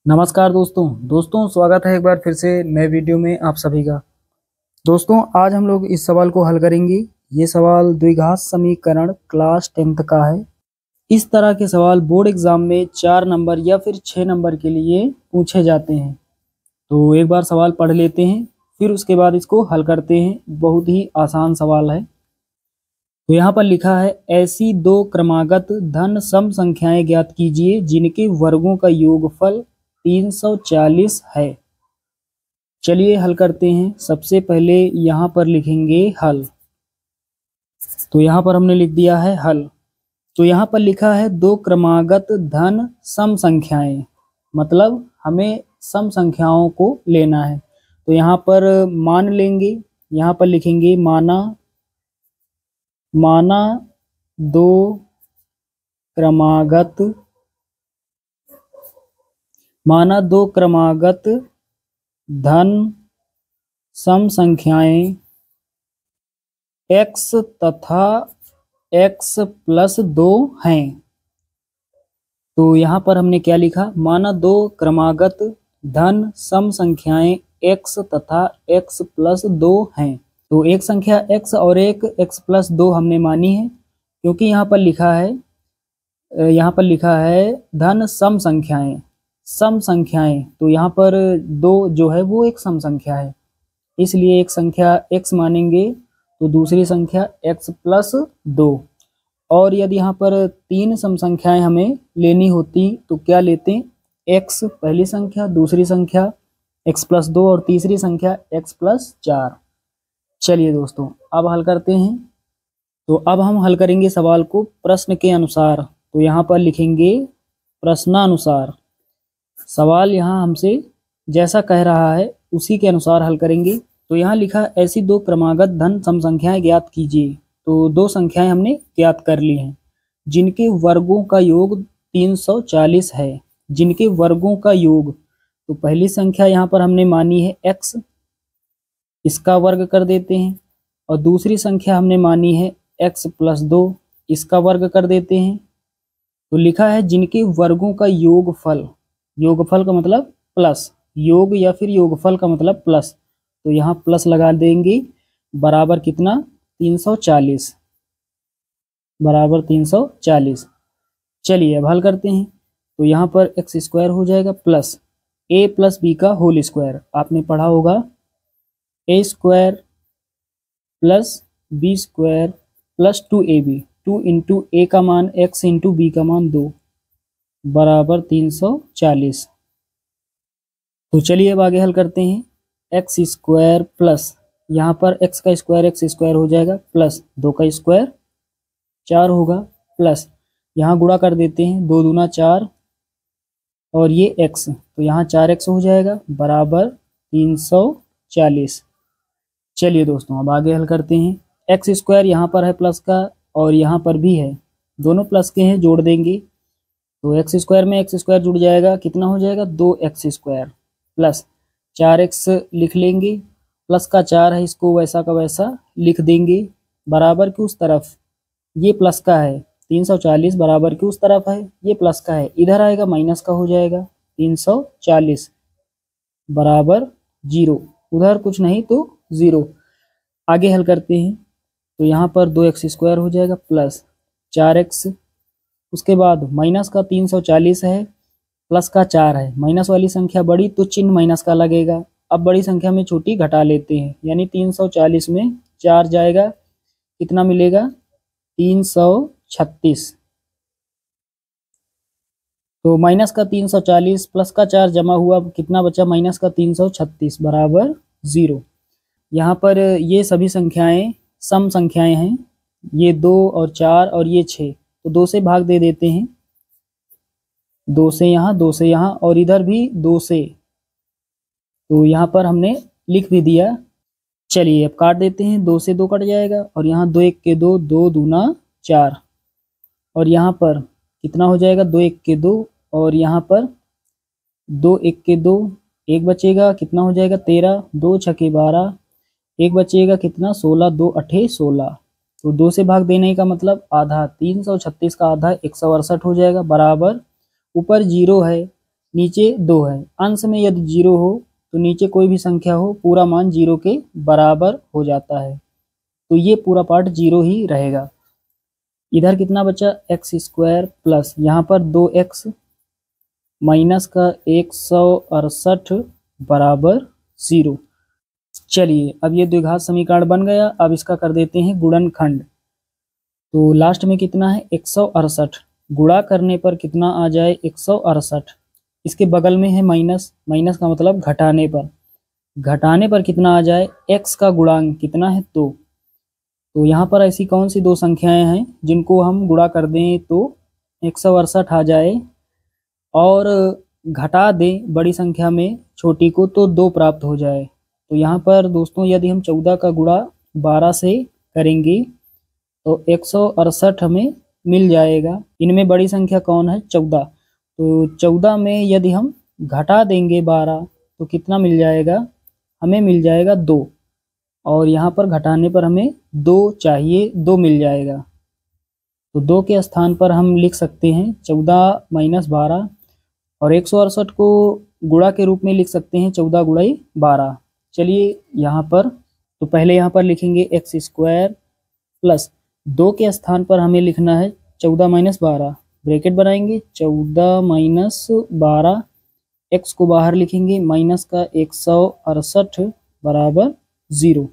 नमस्कार दोस्तों स्वागत है एक बार फिर से नए वीडियो में आप सभी का। दोस्तों आज हम लोग इस सवाल को हल करेंगे। ये सवाल द्विघात समीकरण क्लास 10th का है। इस तरह के सवाल बोर्ड एग्जाम में 4 नंबर या फिर 6 नंबर के लिए पूछे जाते हैं। तो एक बार सवाल पढ़ लेते हैं, फिर उसके बाद इसको हल करते हैं। बहुत ही आसान सवाल है। तो यहाँ पर लिखा है, ऐसी दो क्रमागत धन सम संख्याएं ज्ञात कीजिए जिनके वर्गों का योगफल 340 है। चलिए हल करते हैं। सबसे पहले यहाँ पर लिखेंगे हल। तो यहाँ पर हमने लिख दिया है हल। तो यहाँ पर लिखा है दो क्रमागत धन सम संख्याएं, मतलब हमें सम संख्याओं को लेना है। तो यहाँ पर मान लेंगे, यहाँ पर लिखेंगे माना दो क्रमागत धन सम संख्याएं x तथा x प्लस 2 हैं। तो यहाँ पर हमने क्या लिखा, माना दो क्रमागत धन सम संख्याएं x तथा x प्लस 2 हैं। तो एक संख्या x और एक x प्लस 2 हमने मानी है, क्योंकि यहाँ पर लिखा है धन सम संख्याएं। तो यहाँ पर 2 जो है वो एक सम संख्या है, इसलिए एक संख्या x मानेंगे तो दूसरी संख्या x प्लस 2। और यदि यहाँ पर 3 सम संख्याएं हमें लेनी होती तो क्या लेते, x पहली संख्या, दूसरी संख्या x प्लस 2 और तीसरी संख्या x प्लस 4। चलिए दोस्तों अब हल करते हैं। तो अब हम हल करेंगे सवाल को प्रश्न के अनुसार। तो यहाँ पर लिखेंगे प्रश्नानुसार। सवाल यहाँ हमसे जैसा कह रहा है उसी के अनुसार हल करेंगे। तो यहाँ लिखा, ऐसी दो क्रमागत धन सम संख्याएं ज्ञात कीजिए। तो दो संख्याएं हमने ज्ञात कर ली हैं जिनके वर्गों का योग 340 है। जिनके वर्गों का योग, तो पहली संख्या यहाँ पर हमने मानी है x, इसका वर्ग कर देते हैं। और दूसरी संख्या हमने मानी है x प्लस 2, इसका वर्ग कर देते हैं। तो लिखा है जिनके वर्गों का योगफल, योगफल का मतलब प्लस, योग या फिर योगफल का मतलब प्लस। तो यहाँ प्लस लगा देंगे, बराबर कितना 340, बराबर 340। चलिए अब हल करते हैं। तो यहाँ पर x स्क्वायर हो जाएगा प्लस a प्लस बी का होल स्क्वायर। आपने पढ़ा होगा a square plus b square plus 2ab। 2 into a का मान x इंटू बी का मान 2, बराबर 340। तो चलिए अब आगे हल करते हैं। x स्क्वायर प्लस, यहाँ पर x का स्क्वायर x स्क्वायर हो जाएगा, प्लस 2 का स्क्वायर 4 होगा, प्लस यहाँ गुणा कर देते हैं, 2 दूना 4 और ये x, तो यहाँ 4x हो जाएगा, बराबर 340। चलिए दोस्तों अब आगे हल करते हैं। x स्क्वायर यहाँ पर है प्लस का और यहाँ पर भी है, दोनों प्लस के हैं, जोड़ देंगे। तो x स्क्वायर में x स्क्वायर जुड़ जाएगा, कितना हो जाएगा 2x स्क्वायर, प्लस 4x लिख लेंगे, प्लस का 4 है, इसको वैसा का वैसा लिख देंगे। बराबर की उस तरफ ये प्लस का है, 340 बराबर की उस तरफ है, ये प्लस का है, इधर आएगा माइनस का हो जाएगा 340, बराबर 0, उधर कुछ नहीं तो 0। आगे हल करते हैं। तो यहाँ पर 2x स्क्वायर हो जाएगा प्लस 4x, उसके बाद माइनस का 340 है, प्लस का 4 है, माइनस वाली संख्या बड़ी तो चिन्ह माइनस का लगेगा। अब बड़ी संख्या में छोटी घटा लेते हैं, यानी 340 में 4 जाएगा, कितना मिलेगा 336। तो माइनस का 340 प्लस का 4 जमा हुआ, कितना बचा माइनस का 336, बराबर 0। यहाँ पर ये सभी संख्याएं सम संख्याएं हैं, ये 2 और 4 और ये 6, तो 2 से भाग दे देते हैं, 2 से यहाँ 2 से यहाँ और इधर भी 2 से। तो यहाँ पर हमने लिख भी दिया। चलिए अब काट देते हैं, 2 से 2 कट जाएगा और यहाँ 2 1 के 2, 2 दूना 4 और यहाँ पर कितना हो जाएगा 2 1 के 2 और यहाँ पर 2 1 के 2, 1 बचेगा, कितना हो जाएगा 13, 2 छके 12, 1 बचेगा कितना 16, 2 अठे 16। तो 2 से भाग देने का मतलब आधा, 336 का आधा 168 हो जाएगा, बराबर ऊपर 0 है, नीचे 2 है। अंश में यदि 0 हो तो नीचे कोई भी संख्या हो पूरा मान 0 के बराबर हो जाता है, तो ये पूरा पार्ट 0 ही रहेगा। इधर कितना बचा, एक्स स्क्वायर प्लस यहाँ पर 2x माइनस का 168 बराबर 0। चलिए अब ये द्विघात समीकरण बन गया। अब इसका कर देते हैं गुणनखंड। तो लास्ट में कितना है 168, गुणा करने पर कितना आ जाए 168। इसके बगल में है माइनस, माइनस का मतलब घटाने पर, घटाने पर कितना आ जाए, x का गुणांक कितना है 2। तो यहाँ पर ऐसी कौन सी 2 संख्याएं हैं जिनको हम गुणा कर दें तो 168 आ जाए, और घटा दें बड़ी संख्या में छोटी को तो 2 प्राप्त हो जाए। तो यहाँ पर दोस्तों यदि हम 14 का गुणा 12 से करेंगे तो 168 हमें मिल जाएगा। इनमें बड़ी संख्या कौन है, 14। तो 14 में यदि हम घटा देंगे 12 तो कितना मिल जाएगा, हमें मिल जाएगा 2, और यहाँ पर घटाने पर हमें 2 चाहिए, 2 मिल जाएगा। तो 2 के स्थान पर हम लिख सकते हैं 14 माइनस 12, और 168 को गुणा के रूप में लिख सकते हैं 14 गुणाई 12। चलिए यहाँ पर तो पहले यहाँ पर लिखेंगे एक्स स्क्वायर प्लस 2 के स्थान पर हमें लिखना है 14 माइनस 12, ब्रैकेट बनाएंगे 14 माइनस 12, एक्स को बाहर लिखेंगे माइनस का 168 बराबर 0।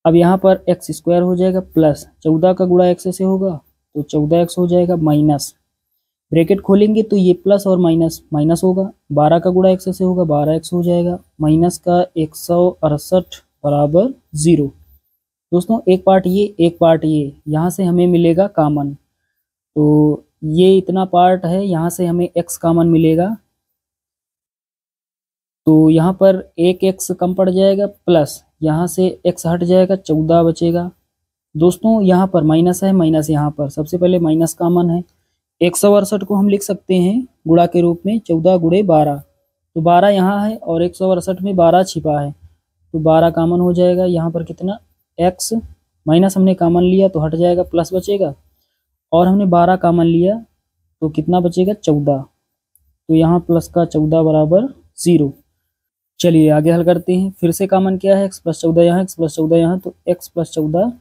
अब यहाँ पर एक्स स्क्वायर हो जाएगा प्लस 14 का गुणा एक्स से होगा तो 14x हो जाएगा, माइनस ब्रैकेट खोलेंगे तो ये प्लस और माइनस माइनस होगा, 12 का गुणा एक्स से होगा 12x हो जाएगा, माइनस का 168 बराबर 0। दोस्तों एक पार्ट ये, एक पार्ट ये, यहाँ से हमें मिलेगा कामन। तो ये इतना पार्ट है, यहाँ से हमें x कामन मिलेगा, तो यहाँ पर एक x कम पड़ जाएगा, प्लस यहाँ से x हट जाएगा, 14 बचेगा। दोस्तों यहाँ पर माइनस है, माइनस यहाँ पर सबसे पहले माइनस कामन है। 168 को हम लिख सकते हैं गुणा के रूप में 14 गुणे 12, तो 12 यहाँ है और 168 में 12 छिपा है, तो 12 कामन हो जाएगा। यहाँ पर कितना x माइनस हमने कामन लिया तो हट जाएगा, प्लस बचेगा, और हमने 12 कामन लिया तो कितना बचेगा 14, तो यहाँ प्लस का 14 बराबर 0। चलिए आगे हल करते हैं। फिर से कामन क्या है, x प्लस 14 यहाँ, x प्लस 14 यहाँ, तो x प्लस 14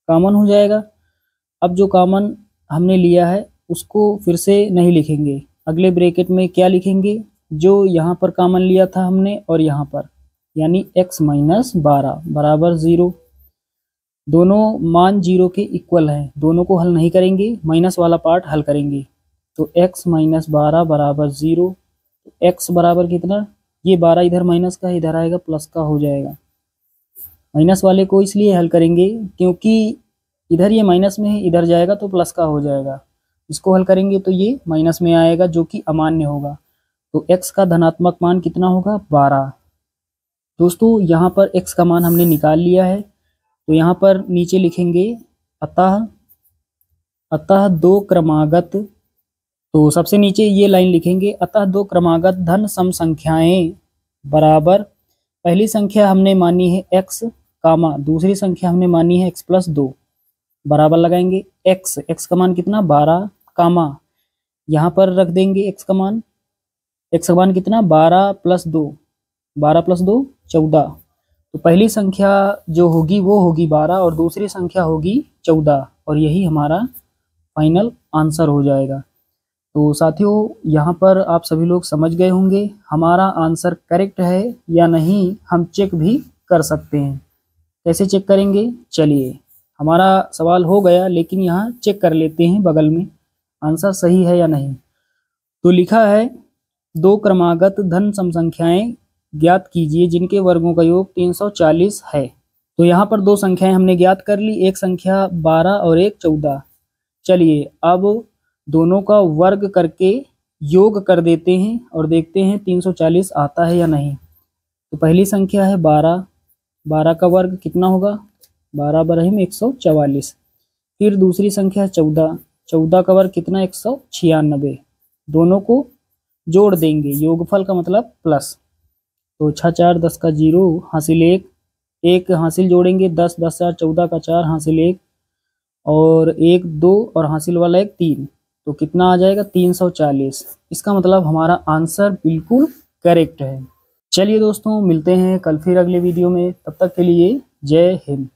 कामन हो जाएगा। अब जो कामन हमने लिया है उसको फिर से नहीं लिखेंगे, अगले ब्रैकेट में क्या लिखेंगे, जो यहाँ पर कामन लिया था हमने और यहाँ पर, यानी x माइनस 12 बराबर 0। दोनों मान 0 के इक्वल हैं, दोनों को हल नहीं करेंगे, माइनस वाला पार्ट हल करेंगे। तो x माइनस 12 बराबर 0, x बराबर कितना, ये 12 इधर माइनस का इधर आएगा, प्लस का हो जाएगा। माइनस वाले को इसलिए हल करेंगे क्योंकि इधर ये माइनस में है, इधर जाएगा तो प्लस का हो जाएगा। इसको हल करेंगे तो ये माइनस में आएगा जो कि अमान्य होगा, तो x का धनात्मक मान कितना होगा 12। दोस्तों यहाँ पर x का मान हमने निकाल लिया है, तो यहाँ पर नीचे लिखेंगे अतः 2 क्रमागत, तो सबसे नीचे ये लाइन लिखेंगे, अतः 2 क्रमागत धन सम संख्याएं बराबर, पहली संख्या हमने मानी है x कामा, दूसरी संख्या हमने मानी है x प्लस 2, बराबर लगाएंगे x का मान कितना 12 कामा, यहाँ पर रख देंगे x का मान कितना 12 प्लस 2, 12 प्लस 2 14। तो पहली संख्या जो होगी वो होगी 12 और दूसरी संख्या होगी 14, और यही हमारा फाइनल आंसर हो जाएगा। तो साथियों यहाँ पर आप सभी लोग समझ गए होंगे हमारा आंसर करेक्ट है या नहीं, हम चेक भी कर सकते हैं। कैसे चेक करेंगे, चलिए हमारा सवाल हो गया, लेकिन यहाँ चेक कर लेते हैं बगल में आंसर सही है या नहीं। तो लिखा है 2 क्रमागत धन सम संख्याएं ज्ञात कीजिए जिनके वर्गों का योग 340 है। तो यहाँ पर 2 संख्याएं हमने ज्ञात कर ली, एक संख्या 12 और एक 14। चलिए अब दोनों का वर्ग करके योग कर देते हैं और देखते हैं 340 आता है या नहीं। तो पहली संख्या है 12, 12 का वर्ग कितना होगा 12 बराबर 144। फिर दूसरी संख्या है 14, 14 का वर्ग कितना 196। दोनों को जोड़ देंगे, योगफल का मतलब प्लस, तो 6 4 10 का 0 हासिल 1, एक हासिल जोड़ेंगे 10 10 4 14 का 4 हासिल 1, और 1 2 और हासिल वाला 1 3, तो कितना आ जाएगा 340। इसका मतलब हमारा आंसर बिल्कुल करेक्ट है। चलिए दोस्तों, मिलते हैं कल फिर अगले वीडियो में। तब तक के लिए जय हिंद।